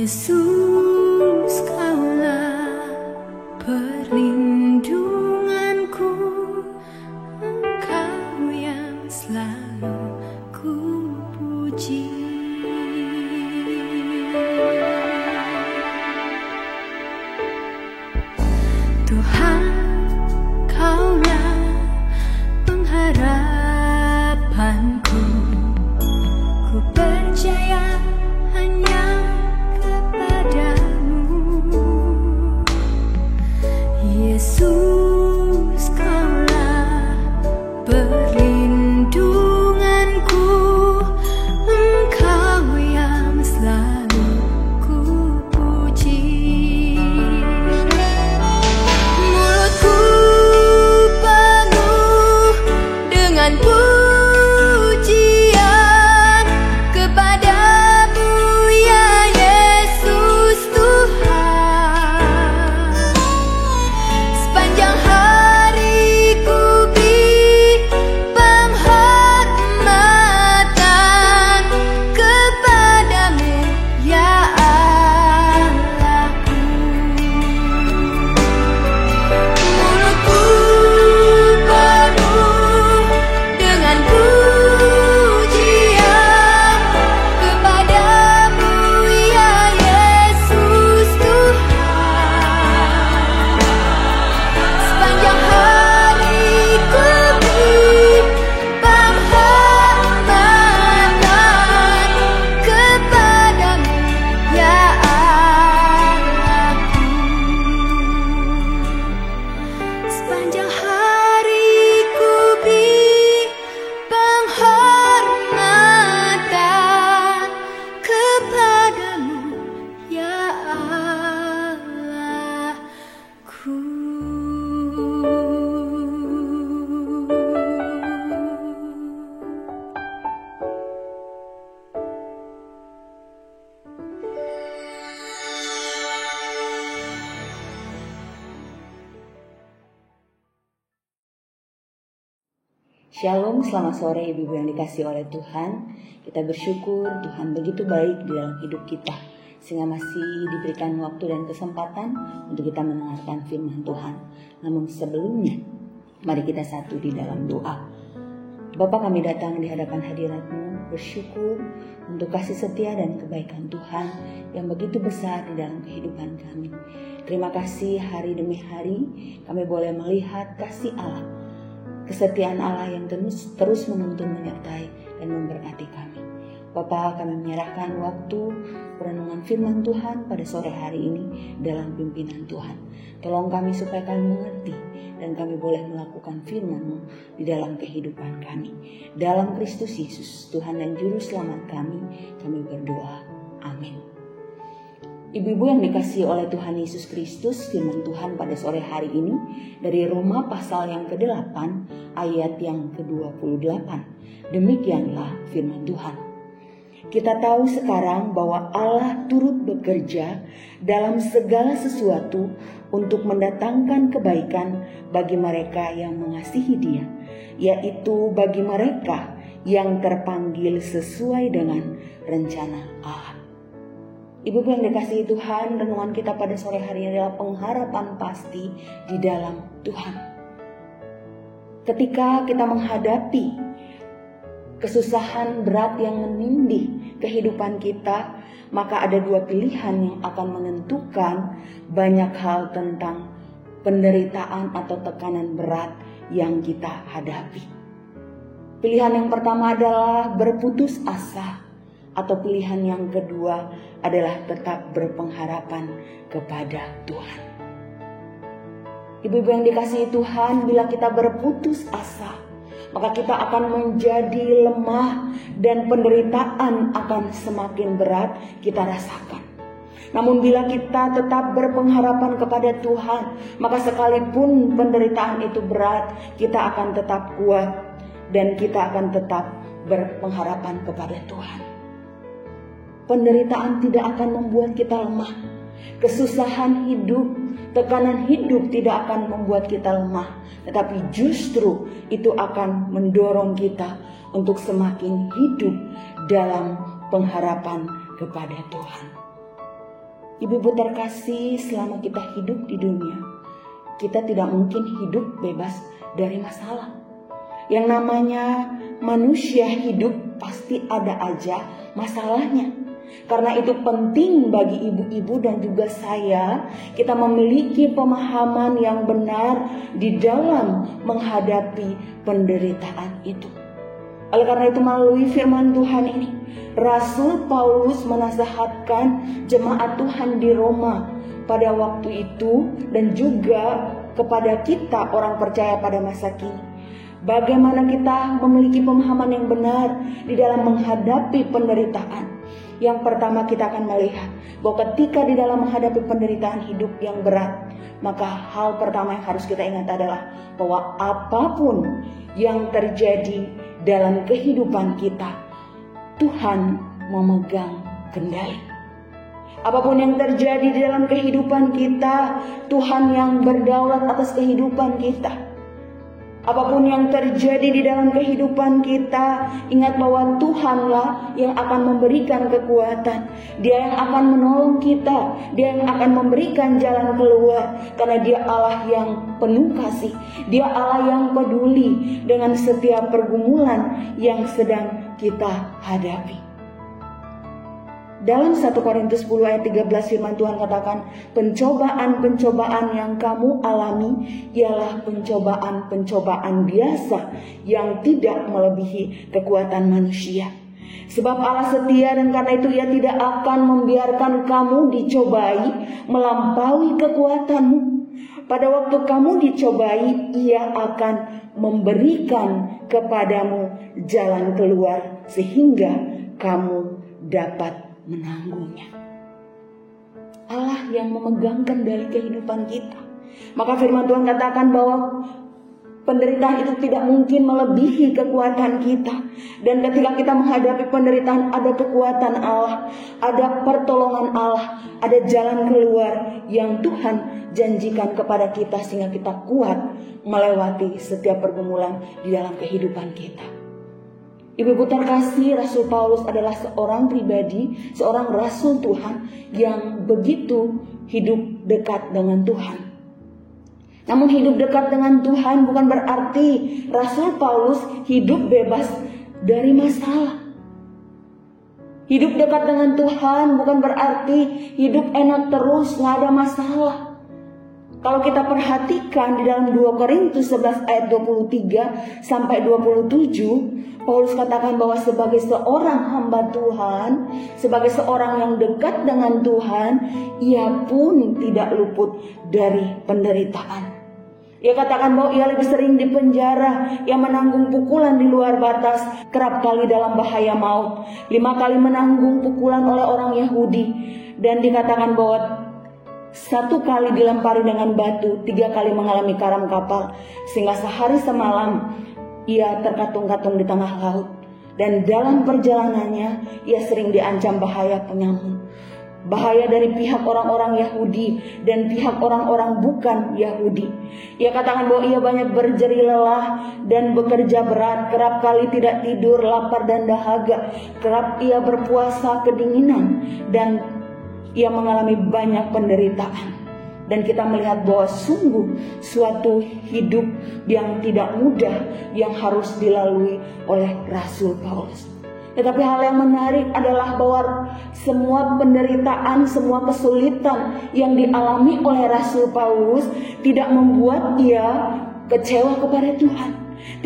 Yesus, Kaulah perlindunganku, Engkau yang selalu ku puji. Tuhan, Kaulah pengharapanku, ku percaya hanya kepadamu. Yesus, Kaulah perlindunganku, Engkau yang selalu ku puji. Mulutku penuh dengan pujian kepadamu, ya Yesus Tuhan. Sepanjang hari ku beri penghormatan kepadamu, ya Allahku. Mulutku penuh dengan pujian kepadamu, ya Yesus Tuhan. Sepanjang hari ku beri penghormatan kepadamu, ya Allahku. Sepanjang hari ku beri penghormatan kepadamu, ya Allahku. Shalom, selamat sore ibu-ibu yang dikasih oleh Tuhan. Kita bersyukur Tuhan begitu baik di dalam hidup kita, sehingga masih diberikan waktu dan kesempatan untuk kita mendengarkan firman Tuhan. Namun sebelumnya, mari kita satu di dalam doa. Bapa, kami datang di hadapan hadirat-Mu, bersyukur untuk kasih setia dan kebaikan Tuhan yang begitu besar di dalam kehidupan kami. Terima kasih hari demi hari kami boleh melihat kasih Allah, kesetiaan Allah yang terus menuntun, menyertai dan memberkati kami. Bapa, kami menyerahkan waktu perenungan firman Tuhan pada sore hari ini dalam pimpinan Tuhan. Tolong kami supaya kami mengerti dan kami boleh melakukan firman-Mu di dalam kehidupan kami. Dalam Kristus Yesus, Tuhan dan Juru Selamat kami berdoa. Amin. Ibu-ibu yang dikasihi oleh Tuhan Yesus Kristus, firman Tuhan pada sore hari ini dari Roma pasal yang ke-8 ayat yang ke-28. Demikianlah firman Tuhan. Kita tahu sekarang bahwa Allah turut bekerja dalam segala sesuatu untuk mendatangkan kebaikan bagi mereka yang mengasihi Dia, yaitu bagi mereka yang terpanggil sesuai dengan rencana Allah. Ibu-ibu yang dikasihi Tuhan, renungan kita pada sore hari ini adalah pengharapan pasti di dalam Tuhan. Ketika kita menghadapi kesusahan berat yang menindih kehidupan kita, maka ada dua pilihan yang akan menentukan banyak hal tentang penderitaan atau tekanan berat yang kita hadapi. Pilihan yang pertama adalah berputus asa, atau pilihan yang kedua adalah tetap berpengharapan kepada Tuhan. Ibu-ibu yang dikasihi Tuhan, bila kita berputus asa, maka kita akan menjadi lemah dan penderitaan akan semakin berat kita rasakan. Namun bila kita tetap berpengharapan kepada Tuhan, maka sekalipun penderitaan itu berat, kita akan tetap kuat dan kita akan tetap berpengharapan kepada Tuhan. Penderitaan tidak akan membuat kita lemah. Kesusahan hidup, tekanan hidup tidak akan membuat kita lemah. Tetapi justru itu akan mendorong kita untuk semakin hidup dalam pengharapan kepada Tuhan. Ibu-ibu terkasih, selama kita hidup di dunia, kita tidak mungkin hidup bebas dari masalah. Yang namanya manusia hidup pasti ada aja masalahnya. Karena itu penting bagi ibu-ibu dan juga saya, kita memiliki pemahaman yang benar di dalam menghadapi penderitaan itu. Oleh karena itu melalui firman Tuhan ini, Rasul Paulus menasihatkan jemaat Tuhan di Roma pada waktu itu dan juga kepada kita orang percaya pada masa kini. Bagaimana kita memiliki pemahaman yang benar di dalam menghadapi penderitaan. Yang pertama kita akan melihat bahwa ketika di dalam menghadapi penderitaan hidup yang berat, maka hal pertama yang harus kita ingat adalah bahwa apapun yang terjadi dalam kehidupan kita, Tuhan memegang kendali. Apapun yang terjadi di dalam kehidupan kita, Tuhan yang berdaulat atas kehidupan kita. Apapun yang terjadi di dalam kehidupan kita, ingat bahwa Tuhanlah yang akan memberikan kekuatan. Dia yang akan menolong kita. Dia yang akan memberikan jalan keluar. Karena Dia Allah yang penuh kasih. Dia Allah yang peduli dengan setiap pergumulan yang sedang kita hadapi. Dalam 1 Korintus 10 ayat 13 firman Tuhan katakan, pencobaan-pencobaan yang kamu alami ialah pencobaan-pencobaan biasa yang tidak melebihi kekuatan manusia. Sebab Allah setia dan karena itu Ia tidak akan membiarkan kamu dicobai melampaui kekuatanmu. Pada waktu kamu dicobai, Ia akan memberikan kepadamu jalan keluar sehingga kamu dapat menanggungnya. Allah yang memegang kendali kehidupan kita. Maka firman Tuhan katakan bahwa penderitaan itu tidak mungkin melebihi kekuatan kita. Dan ketika kita menghadapi penderitaan, ada kekuatan Allah, ada pertolongan Allah, ada jalan keluar yang Tuhan janjikan kepada kita sehingga kita kuat melewati setiap pergumulan di dalam kehidupan kita. Ibu-ibu terkasih, Rasul Paulus adalah seorang pribadi, seorang rasul Tuhan yang begitu hidup dekat dengan Tuhan. Namun hidup dekat dengan Tuhan bukan berarti Rasul Paulus hidup bebas dari masalah. Hidup dekat dengan Tuhan bukan berarti hidup enak terus, gak ada masalah. Kalau kita perhatikan di dalam 2 Korintus 11 ayat 23 sampai 27, Paulus katakan bahwa sebagai seorang hamba Tuhan, sebagai seorang yang dekat dengan Tuhan, ia pun tidak luput dari penderitaan. Ia katakan bahwa ia lebih sering di penjara, ia menanggung pukulan di luar batas, kerap kali dalam bahaya maut, 5 kali menanggung pukulan oleh orang Yahudi, dan dikatakan bahwa 1 kali dilempari dengan batu, 3 kali mengalami karam kapal, sehingga sehari semalam ia terkatung-katung di tengah laut. Dan dalam perjalanannya ia sering diancam bahaya penyamun, bahaya dari pihak orang-orang Yahudi dan pihak orang-orang bukan Yahudi. Ia katakan bahwa ia banyak berjeri lelah dan bekerja berat, kerap kali tidak tidur, lapar dan dahaga, kerap ia berpuasa kedinginan, dan ia mengalami banyak penderitaan. Dan kita melihat bahwa sungguh suatu hidup yang tidak mudah yang harus dilalui oleh Rasul Paulus. Tetapi hal yang menarik adalah bahwa semua penderitaan, semua kesulitan yang dialami oleh Rasul Paulus tidak membuat ia kecewa kepada Tuhan.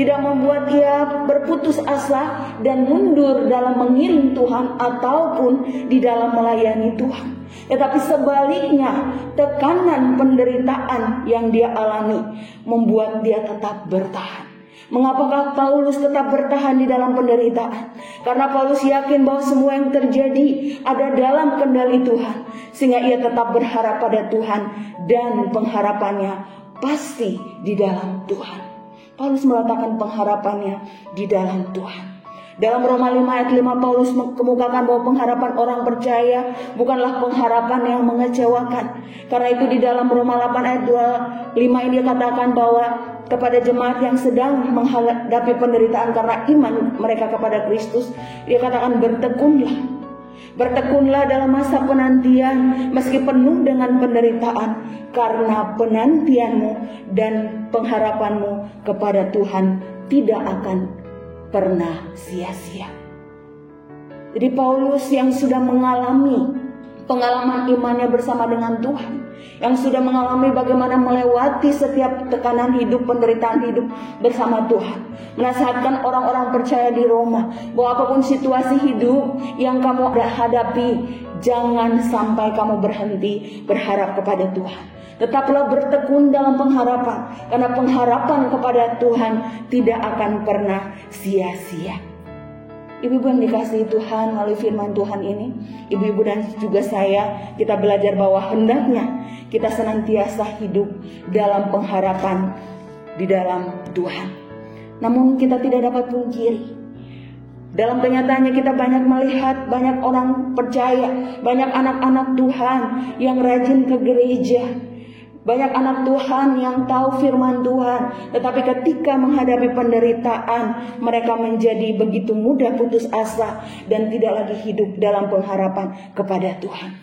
Tidak membuat ia berputus asa dan mundur dalam mengiring Tuhan ataupun di dalam melayani Tuhan. Tetapi sebaliknya, tekanan penderitaan yang dia alami membuat dia tetap bertahan. Mengapakah Paulus tetap bertahan di dalam penderitaan? Karena Paulus yakin bahwa semua yang terjadi ada dalam kendali Tuhan, sehingga ia tetap berharap pada Tuhan dan pengharapannya pasti di dalam Tuhan. Paulus meletakkan pengharapannya di dalam Tuhan. Dalam Roma 5 ayat 5 Paulus mengemukakan bahwa pengharapan orang percaya bukanlah pengharapan yang mengecewakan. Karena itu di dalam Roma 8 ayat 25 ini dia katakan bahwa kepada jemaat yang sedang menghadapi penderitaan karena iman mereka kepada Kristus, dia katakan bertekunlah. Bertekunlah dalam masa penantian meski penuh dengan penderitaan, karena penantianmu dan pengharapanmu kepada Tuhan tidak akan pernah sia-sia. Jadi Paulus yang sudah mengalami pengalaman imannya bersama dengan Tuhan, yang sudah mengalami bagaimana melewati setiap tekanan hidup, penderitaan hidup bersama Tuhan, menasihatkan orang-orang percaya di Roma bahwa apapun situasi hidup yang kamu hadapi, jangan sampai kamu berhenti berharap kepada Tuhan. Tetaplah bertekun dalam pengharapan, karena pengharapan kepada Tuhan tidak akan pernah sia-sia. Ibu-ibu yang dikasihi Tuhan, melalui firman Tuhan ini, ibu-ibu dan juga saya, kita belajar bahwa hendaknya kita senantiasa hidup dalam pengharapan di dalam Tuhan. Namun kita tidak dapat pungkiri, dalam kenyataannya kita banyak melihat banyak orang percaya, banyak anak-anak Tuhan yang rajin ke gereja, banyak anak Tuhan yang tahu firman Tuhan, tetapi ketika menghadapi penderitaan, mereka menjadi begitu mudah putus asa dan tidak lagi hidup dalam pengharapan kepada Tuhan.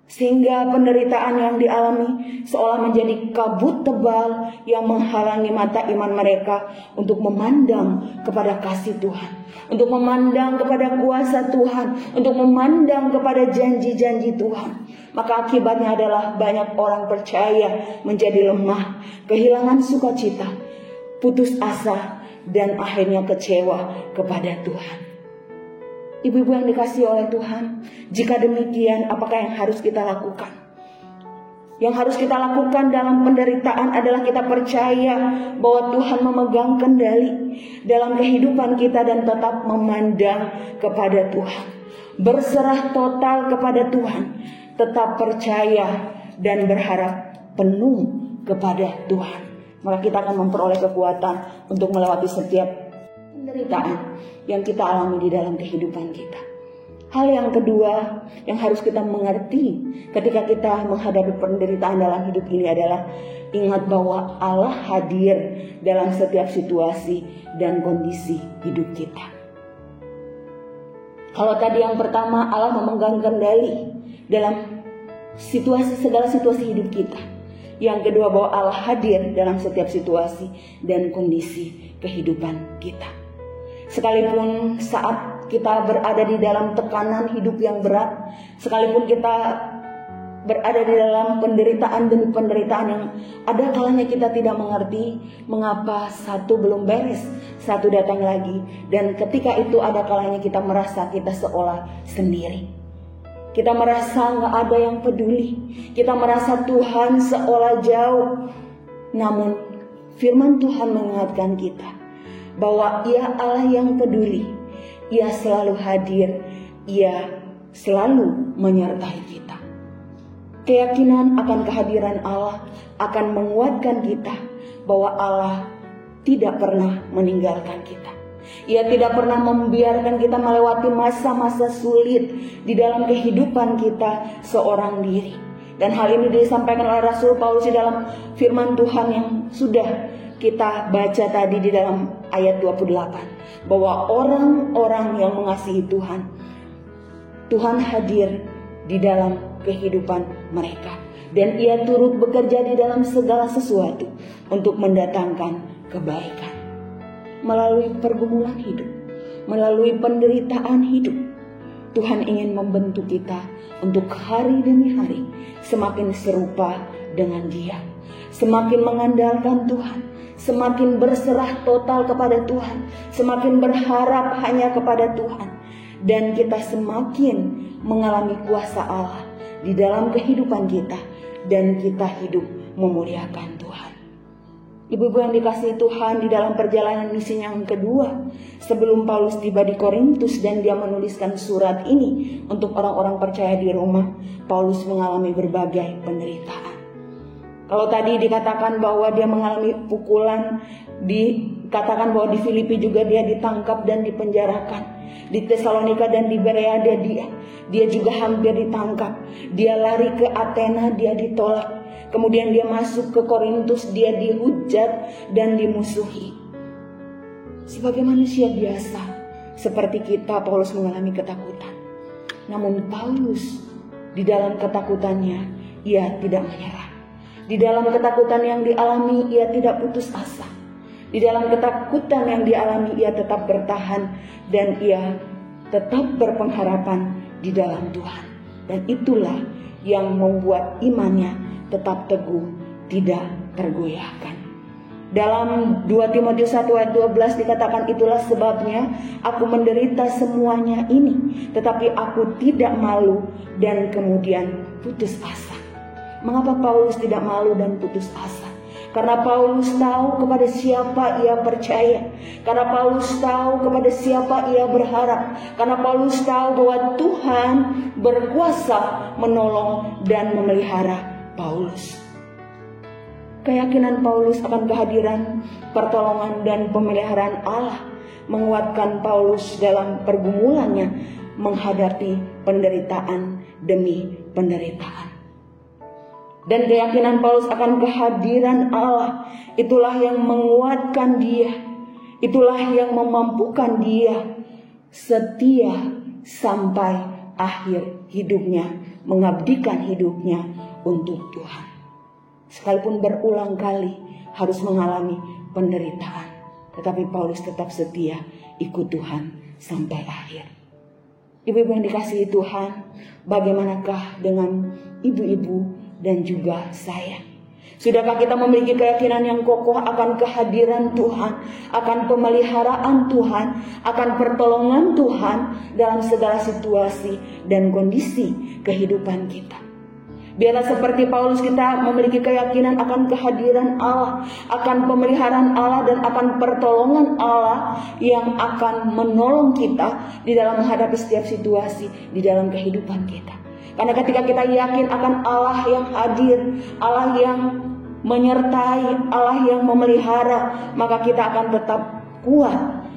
Sehingga penderitaan yang dialami seolah menjadi kabut tebal yang menghalangi mata iman mereka untuk memandang kepada kasih Tuhan, untuk memandang kepada kuasa Tuhan, untuk memandang kepada janji-janji Tuhan. Maka akibatnya adalah banyak orang percaya menjadi lemah, kehilangan sukacita, putus asa, dan akhirnya kecewa kepada Tuhan. Ibu-ibu yang dikasihi oleh Tuhan, jika demikian, apakah yang harus kita lakukan? Yang harus kita lakukan dalam penderitaan adalah kita percaya bahwa Tuhan memegang kendali dalam kehidupan kita dan tetap memandang kepada Tuhan. Berserah total kepada Tuhan, tetap percaya dan berharap penuh kepada Tuhan. Maka kita akan memperoleh kekuatan untuk melewati setiap penderitaan yang kita alami di dalam kehidupan kita. Hal yang kedua yang harus kita mengerti ketika kita menghadapi penderitaan dalam hidup ini adalah ingat bahwa Allah hadir dalam setiap situasi dan kondisi hidup kita. Kalau tadi yang pertama, Allah memegang kendali dalam segala situasi hidup kita. Yang kedua, bahwa Allah hadir dalam setiap situasi dan kondisi kehidupan kita. Sekalipun saat kita berada di dalam tekanan hidup yang berat, sekalipun kita berada di dalam penderitaan demi penderitaan yang ada kalanya kita tidak mengerti mengapa satu belum beres, satu datang lagi, dan ketika itu ada kalanya kita merasa kita seolah sendiri. Kita merasa gak ada yang peduli, kita merasa Tuhan seolah jauh. Namun firman Tuhan mengingatkan kita bahwa Ia Allah yang peduli, Ia selalu hadir, Ia selalu menyertai kita. Keyakinan akan kehadiran Allah akan menguatkan kita bahwa Allah tidak pernah meninggalkan kita. Ia tidak pernah membiarkan kita melewati masa-masa sulit di dalam kehidupan kita seorang diri. Dan hal ini disampaikan oleh Rasul Paulus di dalam firman Tuhan yang sudah kita baca tadi di dalam ayat 28. Bahwa orang-orang yang mengasihi Tuhan, Tuhan hadir di dalam kehidupan mereka. Dan Ia turut bekerja di dalam segala sesuatu untuk mendatangkan kebaikan. Melalui pergumulan hidup, melalui penderitaan hidup, Tuhan ingin membentuk kita untuk hari demi hari semakin serupa dengan Dia, semakin mengandalkan Tuhan, semakin berserah total kepada Tuhan, semakin berharap hanya kepada Tuhan, dan kita semakin mengalami kuasa Allah di dalam kehidupan kita, dan kita hidup memuliakan Tuhan. Ibu-ibu yang dikasihi Tuhan, di dalam perjalanan misinya yang kedua, sebelum Paulus tiba di Korintus dan dia menuliskan surat ini untuk orang-orang percaya di Roma, Paulus mengalami berbagai penderitaan. Kalau tadi dikatakan bahwa dia mengalami pukulan, dikatakan bahwa di Filipi juga dia ditangkap dan dipenjarakan. Di Tesalonika dan di Berea dia juga hampir ditangkap. Dia lari ke Athena, dia ditolak. Kemudian dia masuk ke Korintus, dia dihujat dan dimusuhi. Sebagai manusia biasa, seperti kita, Paulus mengalami ketakutan. Namun Paulus di dalam ketakutannya ia tidak menyerah. Di dalam ketakutan yang dialami ia tidak putus asa. Di dalam ketakutan yang dialami ia tetap bertahan dan ia tetap berpengharapan di dalam Tuhan. Dan itulah yang membuat imannya tetap teguh, tidak tergoyahkan. Dalam 2 Timotius 1 ayat 12 dikatakan, itulah sebabnya aku menderita semuanya ini, tetapi aku tidak malu dan kemudian putus asa. Mengapa Paulus tidak malu dan putus asa? Karena Paulus tahu kepada siapa ia percaya. Karena Paulus tahu kepada siapa ia berharap. Karena Paulus tahu bahwa Tuhan berkuasa menolong dan memelihara Paulus. Keyakinan Paulus akan kehadiran, pertolongan dan pemeliharaan Allah menguatkan Paulus dalam pergumulannya menghadapi penderitaan demi penderitaan. Dan keyakinan Paulus akan kehadiran Allah itulah yang menguatkan dia, itulah yang memampukan dia setia sampai akhir hidupnya, mengabdikan hidupnya untuk Tuhan. Sekalipun berulang kali harus mengalami penderitaan, tetapi Paulus tetap setia ikut Tuhan sampai akhir. Ibu-ibu yang dikasihi Tuhan, bagaimanakah dengan ibu-ibu dan juga saya? Sudahkah kita memiliki keyakinan yang kokoh akan kehadiran Tuhan, akan pemeliharaan Tuhan, akan pertolongan Tuhan dalam segala situasi dan kondisi kehidupan kita? Biarlah seperti Paulus kita memiliki keyakinan akan kehadiran Allah, akan pemeliharaan Allah dan akan pertolongan Allah yang akan menolong kita di dalam menghadapi setiap situasi di dalam kehidupan kita. Karena ketika kita yakin akan Allah yang hadir, Allah yang menyertai, Allah yang memelihara, maka kita akan tetap kuat.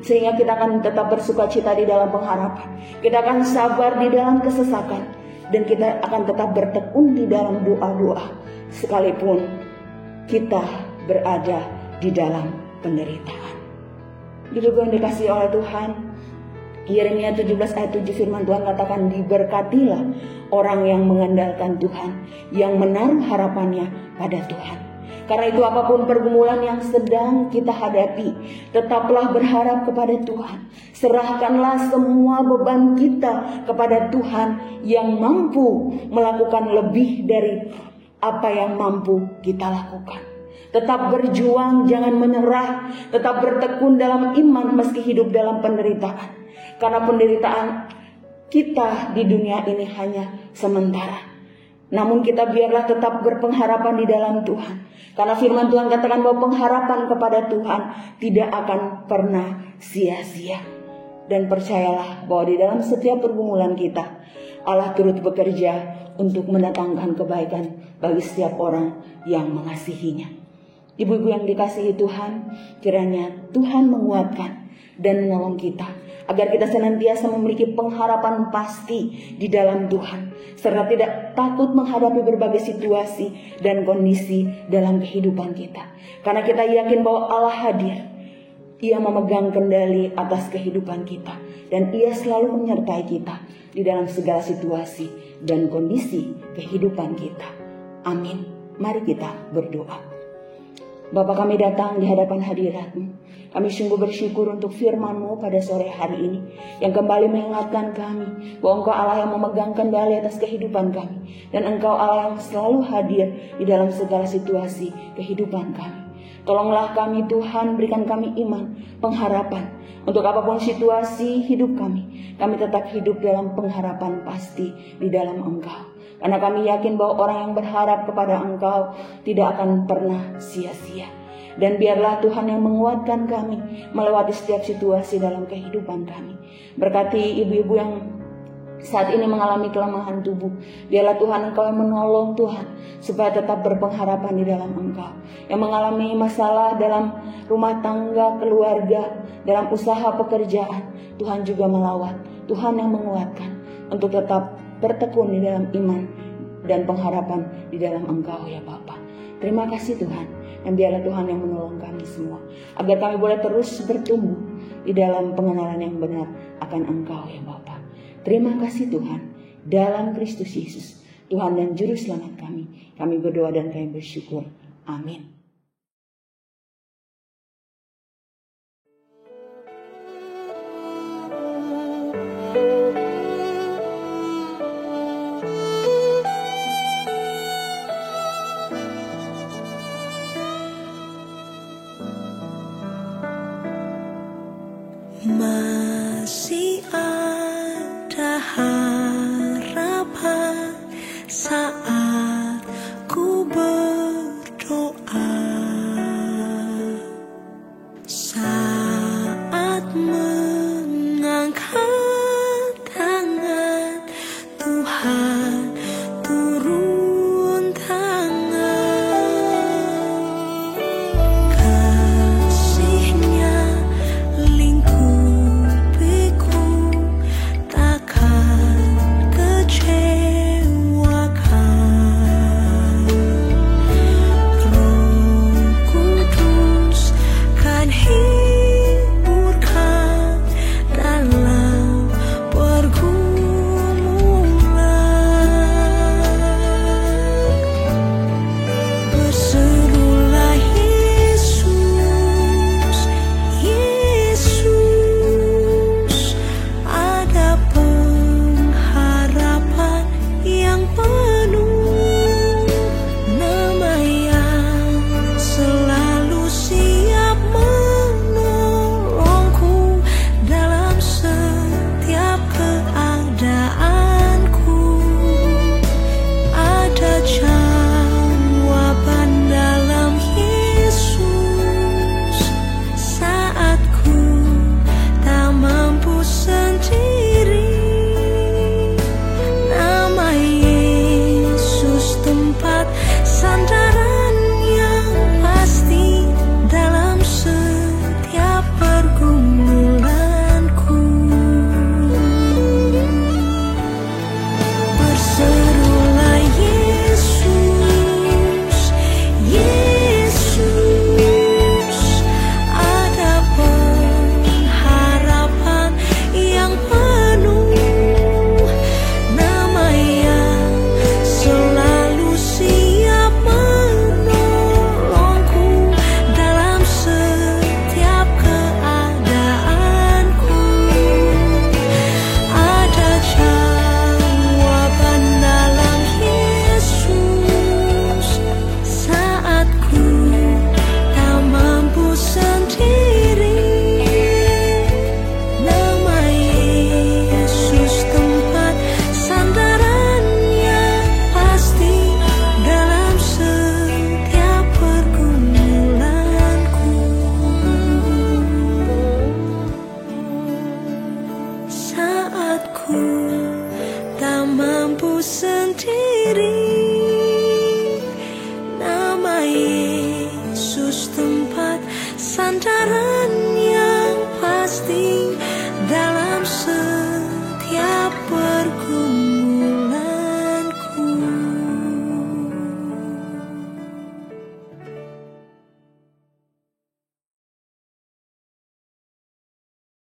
Sehingga kita akan tetap bersukacita di dalam pengharapan. Kita akan sabar di dalam kesesakan. Dan kita akan tetap bertekun di dalam doa-doa sekalipun kita berada di dalam penderitaan. Ibu yang dikasihi oleh Tuhan, Yeremia 17 ayat 7 firman Tuhan katakan, diberkatilah orang yang mengandalkan Tuhan, yang menaruh harapannya pada Tuhan. Karena itu apapun pergumulan yang sedang kita hadapi, tetaplah berharap kepada Tuhan. Serahkanlah semua beban kita kepada Tuhan yang mampu melakukan lebih dari apa yang mampu kita lakukan. Tetap berjuang, jangan menyerah. Tetap bertekun dalam iman meski hidup dalam penderitaan. Karena penderitaan kita di dunia ini hanya sementara. Namun kita biarlah tetap berpengharapan di dalam Tuhan. Karena firman Tuhan katakan bahwa pengharapan kepada Tuhan tidak akan pernah sia-sia. Dan percayalah bahwa di dalam setiap pergumulan kita, Allah turut bekerja untuk mendatangkan kebaikan bagi setiap orang yang mengasihinya. Ibu-ibu yang dikasihi Tuhan, kiranya Tuhan menguatkan dan menolong kita agar kita senantiasa memiliki pengharapan pasti di dalam Tuhan, serta tidak takut menghadapi berbagai situasi dan kondisi dalam kehidupan kita. Karena kita yakin bahwa Allah hadir, Ia memegang kendali atas kehidupan kita, dan Ia selalu menyertai kita di dalam segala situasi dan kondisi kehidupan kita. Amin. Mari kita berdoa. Bapa, kami datang di hadapan hadirat-Mu. Kami sungguh bersyukur untuk firman-Mu pada sore hari ini, yang kembali mengingatkan kami bahwa Engkau Allah yang memegang kendali atas kehidupan kami, dan Engkau Allah yang selalu hadir di dalam segala situasi kehidupan kami. Tolonglah kami Tuhan, berikan kami iman, pengharapan, untuk apapun situasi hidup kami tetap hidup dalam pengharapan pasti di dalam Engkau. Karena kami yakin bahwa orang yang berharap kepada Engkau tidak akan pernah sia-sia. Dan biarlah Tuhan yang menguatkan kami melewati setiap situasi dalam kehidupan kami. Berkati ibu-ibu yang saat ini mengalami kelemahan tubuh. Biarlah Tuhan Engkau yang menolong Tuhan, supaya tetap berpengharapan di dalam Engkau. Yang mengalami masalah dalam rumah tangga, keluarga, dalam usaha pekerjaan, Tuhan juga melawat. Tuhan yang menguatkan untuk tetap bertekun di dalam iman dan pengharapan di dalam Engkau ya Bapa. Terima kasih Tuhan, dan biarlah Tuhan yang menolong kami semua, agar kami boleh terus bertumbuh di di dalam pengenalan yang benar akan Engkau ya Bapa. Terima kasih Tuhan, dalam Kristus Yesus, Tuhan dan Juru Selamat kami. Kami berdoa dan kami bersyukur. Amin. Masih ada harapan saat ku berdoa, saat mengangkat tangan, Tuhan turun tangan. Kasih-Nya lingkupiku, takkan kecewakan. Roh Kudus kan hiburkan dalam pergumulan. Berserulah Yesus, Yesus, ada pengharapan yang penuh, nama yang selalu siap menolongku dalam setiap keadaanku. Ada jawaban dalam Yesus saat ku tak mampu sendiri. Nama Yesus tempat sandaran yang pasti dalam setiap pergumulanku. Berserulah Yesus, Yesus, ada pengharapan yang penuh, nama yang selalu siap menolongku dalam setiap keadaanku. Ada jawaban dalam Yesus saat ku tak mampu sendiri. Nama Yesus tempat sandaran yang pasti dalam setiap pergumulanku. Saat ku tak mampu sendiri.